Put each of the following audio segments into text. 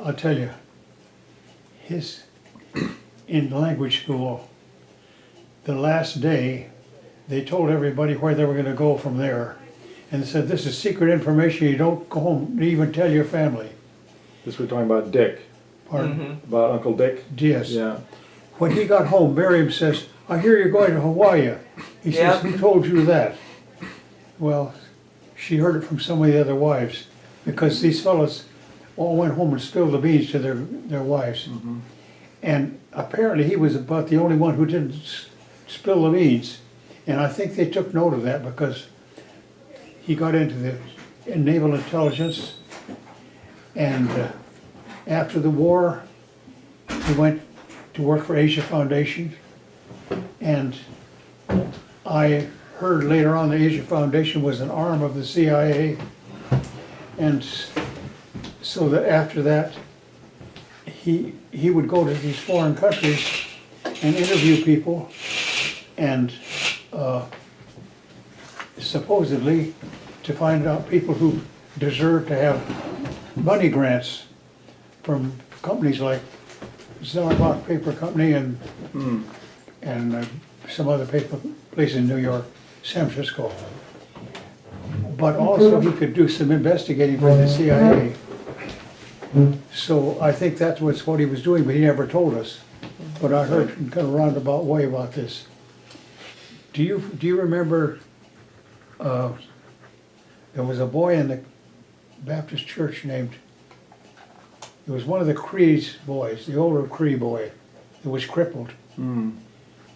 I'll tell you, in language school, the last day, they told everybody where they were gonna go from there. And they said, this is secret information, you don't go home and even tell your family. This we're talking about Dick, Pardon? about Uncle Dick. Yes. Yeah. When he got home, Miriam says, I hear you're going to Hawaii. He Yeah. says, who told you that? Well, she heard it from some of the other wives, because these fellows all went home and spilled the beans to their wives. And apparently he was about the only one who didn't spill the beans. And I think they took note of that because he got into the naval intelligence. And after the war, he went to work for Asia Foundation. And I heard later on the Asia Foundation was an arm of the CIA. And so that after that, he would go to these foreign countries and interview people and supposedly to find out people who deserve to have money grants from companies like Zellerbach Paper Company and some other paper place in New York, San Francisco. But also he could do some investigating for the CIA. So I think that was what he was doing, but he never told us. But I heard in kind of roundabout way about this. Do you remember, there was a boy in the Baptist church named, it was one of the Cree's boys, the older Cree boy, that was crippled.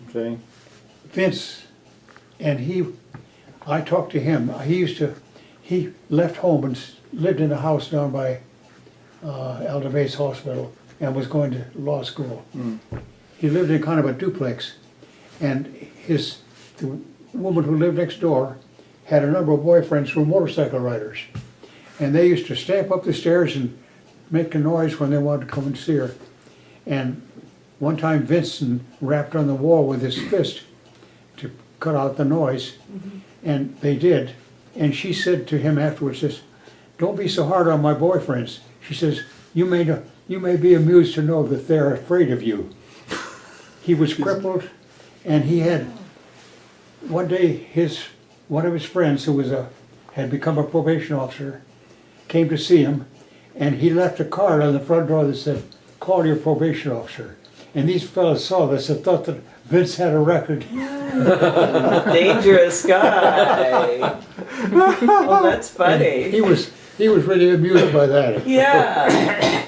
Okay. Vince, and I talked to him. He left home and lived in a house down by Elder Bates Hospital and was going to law school. He lived in kind of a duplex, and the woman who lived next door had a number of boyfriends who were motorcycle riders, and they used to stamp up the stairs and make a noise when they wanted to come and see her. And one time Vincent rapped on the wall with his fist to cut out the noise, and they did. And she said to him afterwards, says, "Don't be so hard on my boyfriends." She says, you may be amused to know that they're afraid of you." He was crippled, and he had, one day one of his friends who had become a probation officer came to see him, and he left a card on the front door that said, "Call your probation officer." And these fellows saw this and thought that Vince had a record. Dangerous guy. Oh, that's funny. He was really amused by that. Yeah.